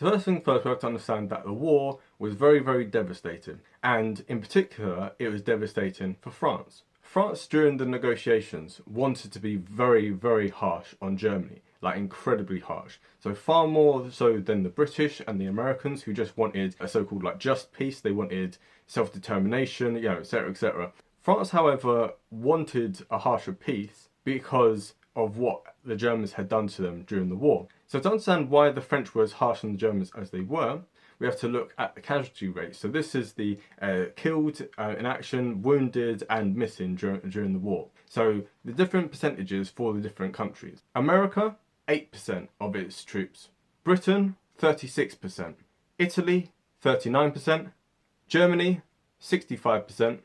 So first thing first, we have to understand that the war was very, very devastating. And in particular, it was devastating for France. France, during the negotiations, wanted to be very, very harsh on Germany, like incredibly harsh. So far more so than the British and the Americans, who just wanted a so-called like just peace. They wanted self-determination, etc., etc. France, however, wanted a harsher peace because of what the Germans had done to them during the war. So to understand why the French were as harsh on the Germans as they were, we have to look at the casualty rate. So this is the killed in action, wounded and missing during the war. So the different percentages for the different countries. America, 8% of its troops. Britain, 36%. Italy, 39%. Germany, 65%.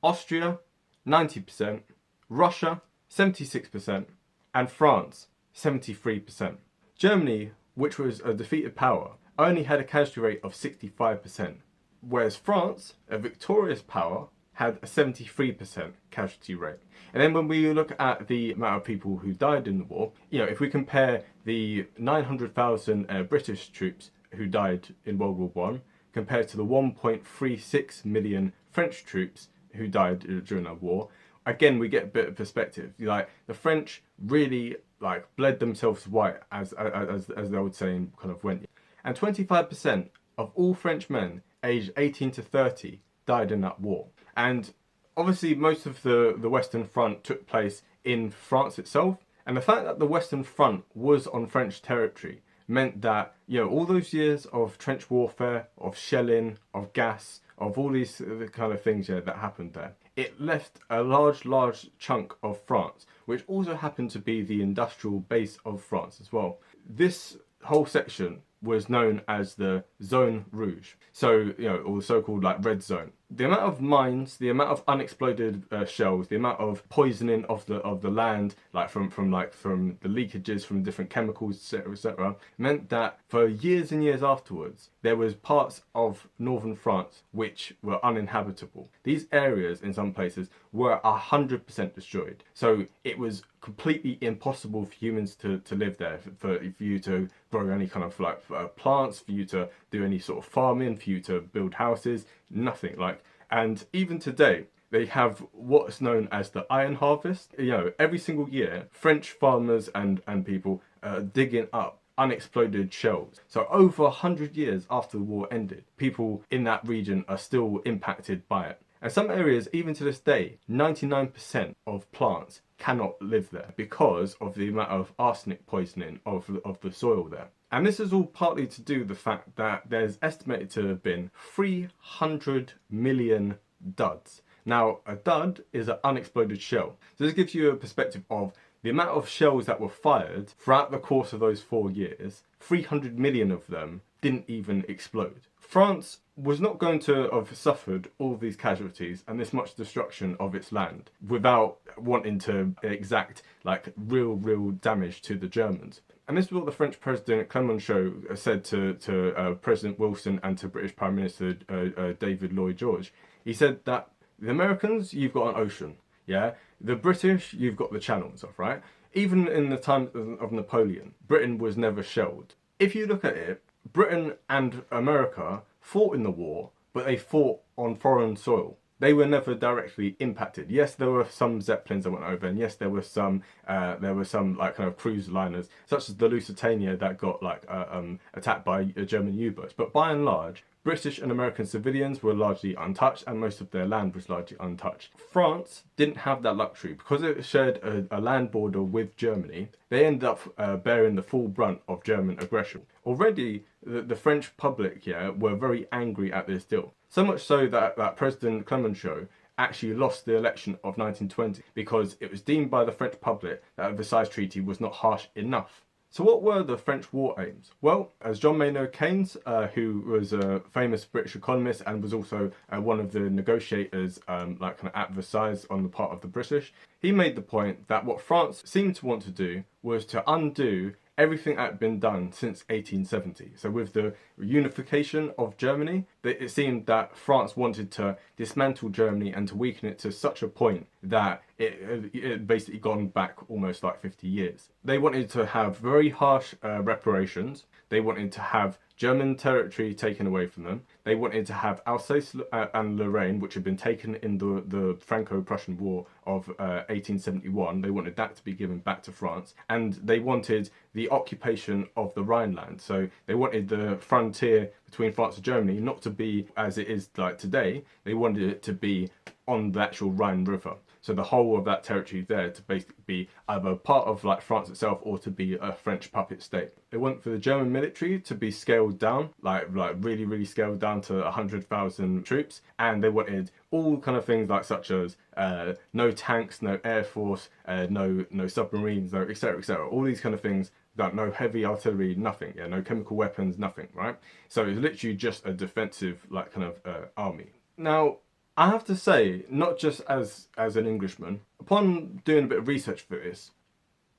Austria, 90%. Russia, 76%. And France, 73%. Germany, which was a defeated power, only had a casualty rate of 65%, whereas France, a victorious power, had a 73% casualty rate. And then when we look at the amount of people who died in the war, if we compare the 900,000 British troops who died in World War One compared to the 1.36 million French troops who died during that war, again, we get a bit of perspective. Like the French really bled themselves white, as they would say, and kind of went. And 25% of all French men aged 18 to 30 died in that war. And obviously, most of the Western Front took place in France itself. And the fact that the Western Front was on French territory meant that all those years of trench warfare, of shelling, of gas, of all these kind of things that happened there, it left a large chunk of France, which also happened to be the industrial base of France as well. This whole section was known as the Zone Rouge, so or the so-called red zone. The amount of mines, the amount of unexploded shells, the amount of poisoning of the land, from the leakages from different chemicals, etc., meant that for years and years afterwards, there was parts of northern France which were uninhabitable. These areas, in some places, were 100% destroyed. So it was completely impossible for humans to live there, for you to grow any kind of plants, for you to do any sort of farming, for you to build houses, nothing. And even today, they have what's known as the iron harvest. Every single year, French farmers and people are digging up unexploded shells. So over 100 years after the war ended, people in that region are still impacted by it. And some areas, even to this day, 99% of plants cannot live there because of the amount of arsenic poisoning of the soil there. And this is all partly to do with the fact that there's estimated to have been 300 million duds. Now, a dud is an unexploded shell. So this gives you a perspective of the amount of shells that were fired throughout the course of those 4 years. 300 million of them didn't even explode. France was not going to have suffered all of these casualties and this much destruction of its land without wanting to exact real damage to the Germans. And this is what the French President Clemenceau said to President Wilson and to British Prime Minister David Lloyd George. He said that the Americans, you've got an ocean, the British, you've got the Channel and stuff, right? Even in the time of Napoleon, Britain was never shelled. If you look at it, Britain and America fought in the war, but they fought on foreign soil. They were never directly impacted. Yes, there were some Zeppelins that went over, and yes, there were some kind of cruise liners, such as the Lusitania, that got attacked by German U-boats. But by and large, British and American civilians were largely untouched, and most of their land was largely untouched. France didn't have that luxury because it shared a land border with Germany. They ended up bearing the full brunt of German aggression. Already, the French public were very angry at this deal. So much so that President Clemenceau actually lost the election of 1920 because it was deemed by the French public that the Versailles Treaty was not harsh enough. So what were the French war aims? Well, as John Maynard Keynes, who was a famous British economist and was also one of the negotiators at Versailles on the part of the British, he made the point that what France seemed to want to do was to undo everything that had been done since 1870. So with the unification of Germany, it seemed that France wanted to dismantle Germany and to weaken it to such a point that it had basically gone back almost 50 years. They wanted to have very harsh reparations. They wanted to have German territory taken away from them. They wanted to have Alsace and Lorraine, which had been taken in the Franco-Prussian War of 1871. They wanted that to be given back to France. And they wanted the occupation of the Rhineland. So they wanted the frontier between France and Germany not to be as it is like today. They wanted it to be on the actual Rhine River. So the whole of that territory there to basically be either part of like France itself or to be a French puppet state. They want for the German military to be scaled down, like really, really scaled down to 100,000 troops. And they wanted all kind of things like such as no tanks, no air force, no submarines, no etc. etc. All these kind of things. No heavy artillery, nothing. Yeah, no chemical weapons, nothing. Right. So it's literally just a defensive like kind of army. Now, I have to say, not just as an Englishman, upon doing a bit of research for this,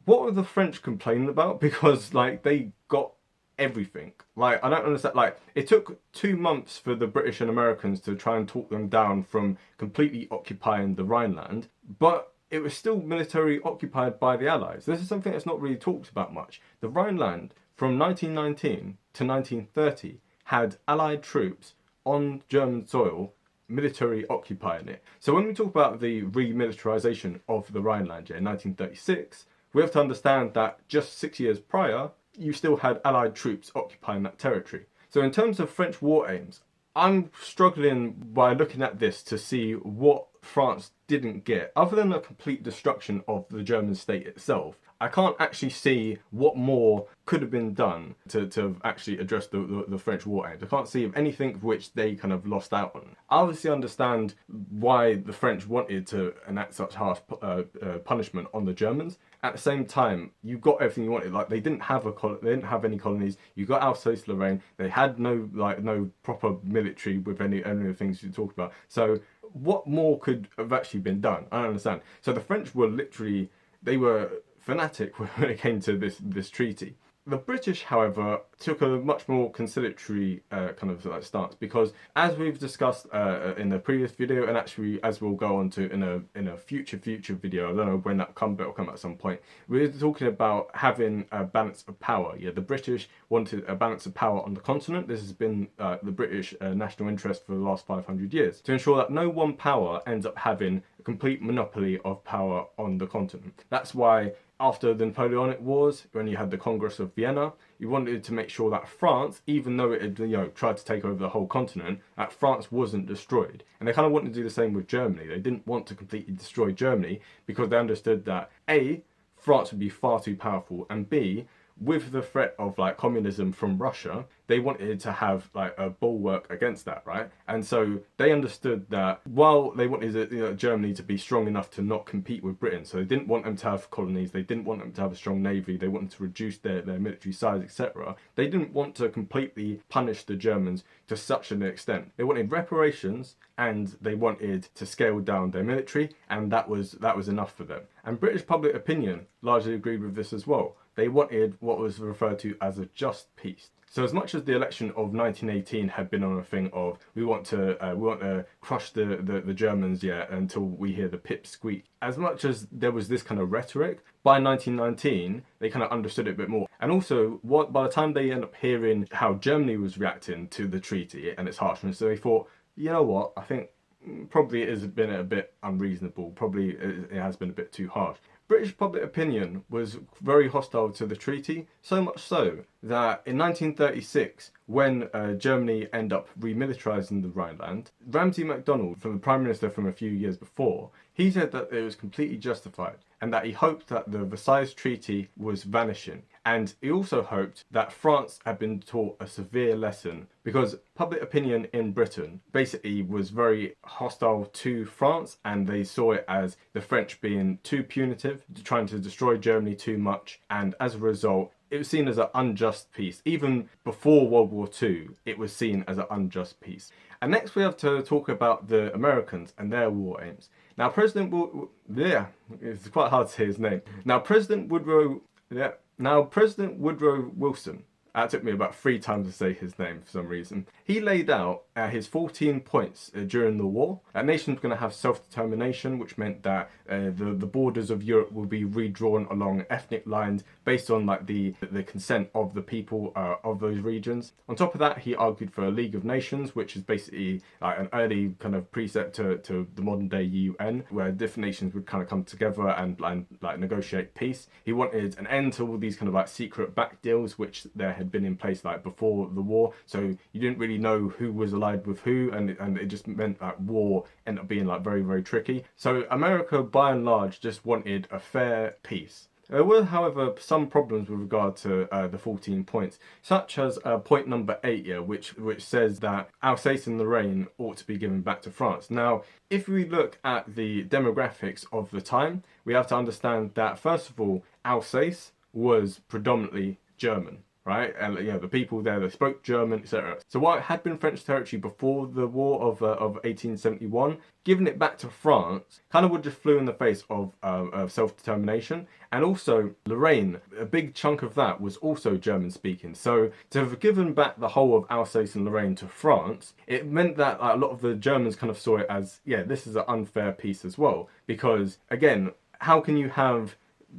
what were the French complaining about? Because like they got everything. Like I don't understand. Like it took 2 months for the British and Americans to try and talk them down from completely occupying the Rhineland, but it was still military occupied by the Allies. This is something that's not really talked about much. The Rhineland from 1919 to 1930 had Allied troops on German soil military occupying it. So when we talk about the remilitarization of the Rhineland in 1936, we have to understand that just 6 years prior, you still had Allied troops occupying that territory. So in terms of French war aims, I'm struggling by looking at this to see what France didn't get, other than a complete destruction of the German state itself. I can't actually see what more could have been done to actually address the French war aims. I can't see of anything which they kind of lost out on. I obviously understand why the French wanted to enact such harsh punishment on the Germans. At the same time, you got everything you wanted. Like they didn't have any colonies. You got Alsace-Lorraine. They had no proper military with any of the things you talked about. So what more could have actually been done? I don't understand. So the French were literally, they were fanatic when it came to this treaty. The British, however, took a much more conciliatory kind of like stance, because as we've discussed in the previous video, and actually as we'll go on to in a future video, I don't know when that'll come, but it'll come at some point. We're talking about having a balance of power. Yeah, the British wanted a balance of power on the continent. This has been the British national interest for the last 500 years, to ensure that no one power ends up having a complete monopoly of power on the continent. That's why after the Napoleonic Wars, when you had the Congress of Vienna, you wanted to make sure that France, even though it had tried to take over the whole continent, that France wasn't destroyed. And they kind of wanted to do the same with Germany. They didn't want to completely destroy Germany because they understood that A, France would be far too powerful, and B, with the threat of like communism from Russia, they wanted to have like a bulwark against that, right? And so they understood that while they wanted Germany to be strong enough to not compete with Britain, so they didn't want them to have colonies, they didn't want them to have a strong navy, they wanted to reduce their military size, etc. They didn't want to completely punish the Germans to such an extent. They wanted reparations and they wanted to scale down their military, and that was enough for them. And British public opinion largely agreed with this as well. They wanted what was referred to as a just peace. So as much as the election of 1918 had been on a thing of we want to crush the Germans, yeah, until we hear the pip squeak. As much as there was this kind of rhetoric, by 1919 they kind of understood it a bit more. And also, by the time they end up hearing how Germany was reacting to the treaty and its harshness, so they thought, you know what, I think probably it has been a bit unreasonable. Probably it has been a bit too harsh. British public opinion was very hostile to the treaty, so much so that in 1936, when Germany ended up remilitarising the Rhineland, Ramsay MacDonald, from the Prime Minister from a few years before, he said that it was completely justified and that he hoped that the Versailles Treaty was vanishing. And he also hoped that France had been taught a severe lesson, because public opinion in Britain basically was very hostile to France, and they saw it as the French being too punitive, trying to destroy Germany too much, and as a result, it was seen as an unjust peace. Even before World War II, it was seen as an unjust peace. And next we have to talk about the Americans and their war aims. Now President it's quite hard to say his name. Now President Woodrow Wilson That took me about 3 times to say his name for some reason. He laid out his 14 points during the war. A nation's going to have self-determination, which meant that the borders of Europe will be redrawn along ethnic lines based on like the consent of the people of those regions. On top of that, he argued for a League of Nations, which is basically like an early kind of precept to the modern day UN, where different nations would kind of come together and like negotiate peace. He wanted an end to all these kind of like secret back deals, which there had been in place like before the war. So you didn't really know who was allied with who, and it just meant that war ended up being like very, very tricky. So America, by and large, just wanted a fair peace. There were, however, some problems with regard to the 14 points, such as point number 8 here, which says that Alsace and Lorraine ought to be given back to France. Now, if we look at the demographics of the time, we have to understand that, first of all, Alsace was predominantly German. Right, and you know the people there, they spoke German, etc. So while it had been French territory before the war of 1871, giving it back to France kind of would just flew in the face of self-determination. And also Lorraine, a big chunk of that was also German speaking. So to have given back the whole of Alsace and Lorraine to France, it meant that a lot of the Germans kind of saw it as, yeah, this is an unfair peace as well. Because again, how can you have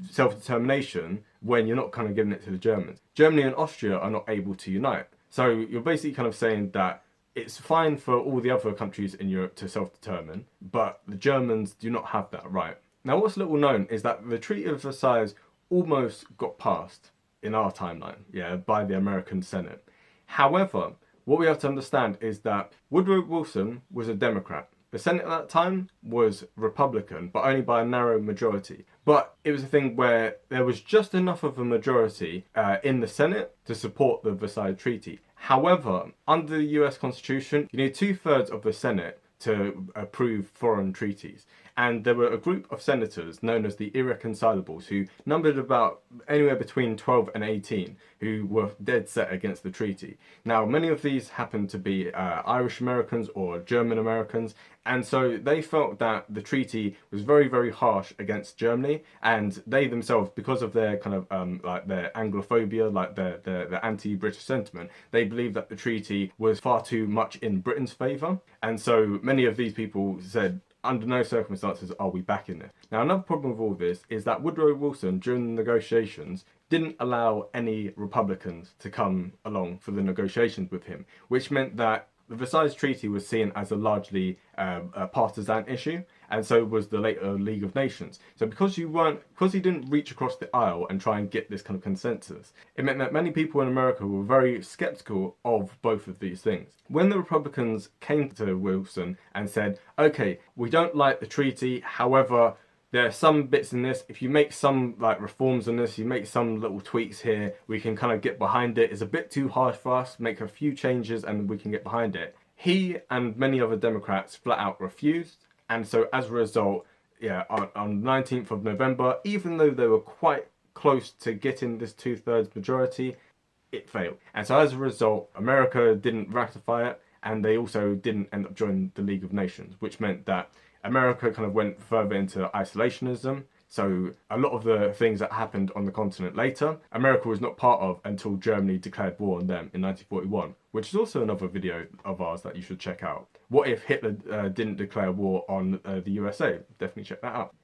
self-determination when you're not kind of giving it to the Germans? Germany and Austria are not able to unite. So you're basically kind of saying that it's fine for all the other countries in Europe to self-determine, but the Germans do not have that right. Now, what's little known is that the Treaty of Versailles almost got passed in our timeline, by the American Senate. However, what we have to understand is that Woodrow Wilson was a Democrat. The Senate at that time was Republican, but only by a narrow majority. But it was a thing where there was just enough of a majority in the Senate to support the Versailles Treaty. However, under the US Constitution, you need 2/3 of the Senate to approve foreign treaties. And there were a group of senators known as the Irreconcilables who numbered about anywhere between 12 and 18 who were dead set against the treaty. Now, many of these happened to be Irish Americans or German Americans, and so they felt that the treaty was very, very harsh against Germany, and they themselves, because of their kind of like their Anglophobia, like their anti-British sentiment, they believed that the treaty was far too much in Britain's favour, and so many of these people said, under no circumstances are we backing this. Now, another problem with all this is that Woodrow Wilson, during the negotiations, didn't allow any Republicans to come along for the negotiations with him, which meant that the Versailles Treaty was seen as a largely a partisan issue, and so was the later League of Nations. So because he didn't reach across the aisle and try and get this kind of consensus, it meant that many people in America were very skeptical of both of these things. When the Republicans came to Wilson and said, okay, we don't like the treaty, however, there are some bits in this, if you make some like reforms on this, you make some little tweaks here, we can kind of get behind it. It's a bit too harsh for us, make a few changes and we can get behind it. He and many other Democrats flat out refused. And so as a result, on the 19th of November, even though they were quite close to getting this 2/3 majority, it failed. And so as a result, America didn't ratify it, and they also didn't end up joining the League of Nations, which meant that America kind of went further into isolationism. So a lot of the things that happened on the continent later, America was not part of until Germany declared war on them in 1941, which is also another video of ours that you should check out. What if Hitler didn't declare war on the USA? Definitely check that out.